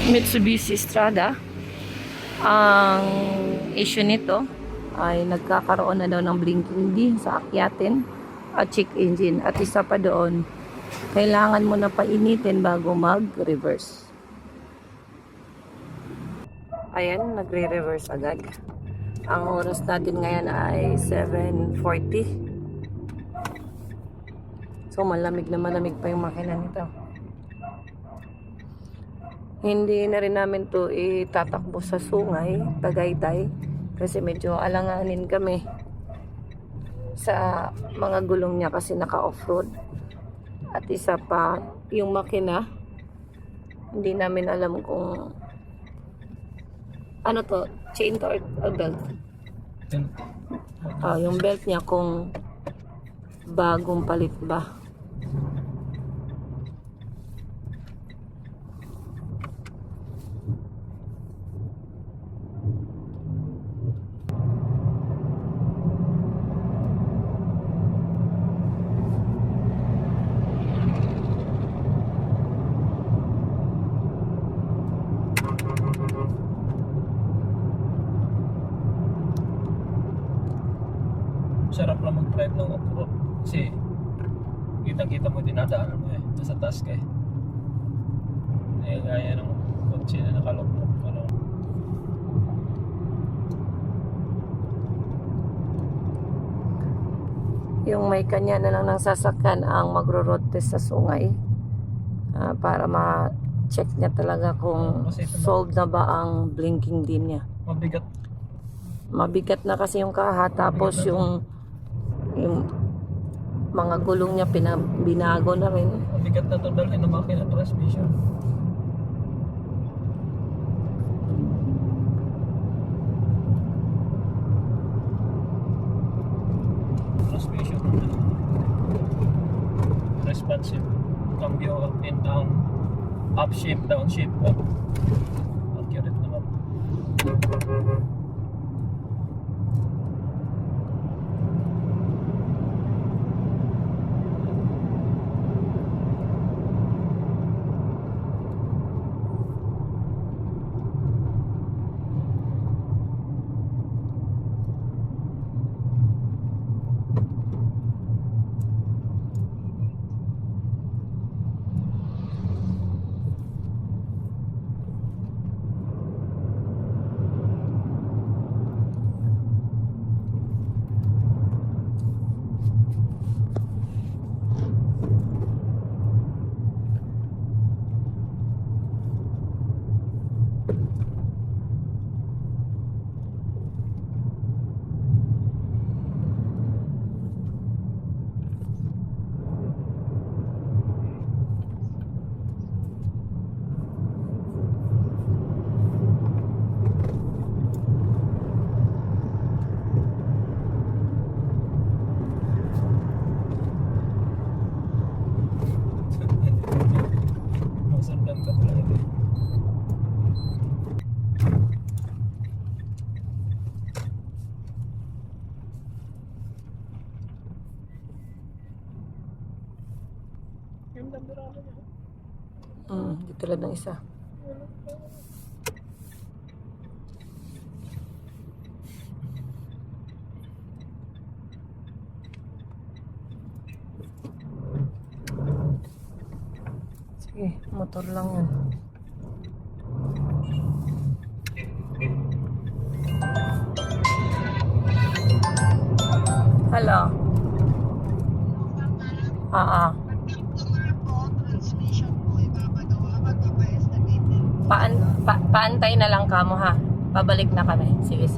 Mitsubishi Strada. Ang issue nito ay nagkakaroon na daw ng blinking din sa akyatin at check engine. At isa pa doon, kailangan mo na painitin bago mag-reverse. Ayan, nagre-reverse agad. Ang oras natin ngayon ay 7:40. So malamig na malamig pa yung makina nito. Hindi na rin namin to itatakbo sa Sungay, Tagaytay, kasi medyo alanganin kami sa mga gulong niya kasi naka-offroad. At isa pa, yung makina, hindi namin alam kung ano to, chain to or belt. Yung belt niya kung bagong palit ba. Sarap lang mag-drive ng off-road kasi kitang-kita mo dinadaanan mo nasa taas ka gaya ng kotse na nakalokok Yung may kanya na lang ng sasakyan ang magro-road test sa Sungay para ma-check niya talaga kung solved na ba ang blinking din niya. Mabigat na kasi yung kaha, tapos yung mga gulong niya binago na rin. Mabigat na ito dahil ng makina transmission. Transmission responsive, cambio up and down, up shift, down shift, accurate naman. Dito lang ng isa. Sige, motor lang yan. Hello. Paantay na lang kamo ha. Pabalik na kami. Sige.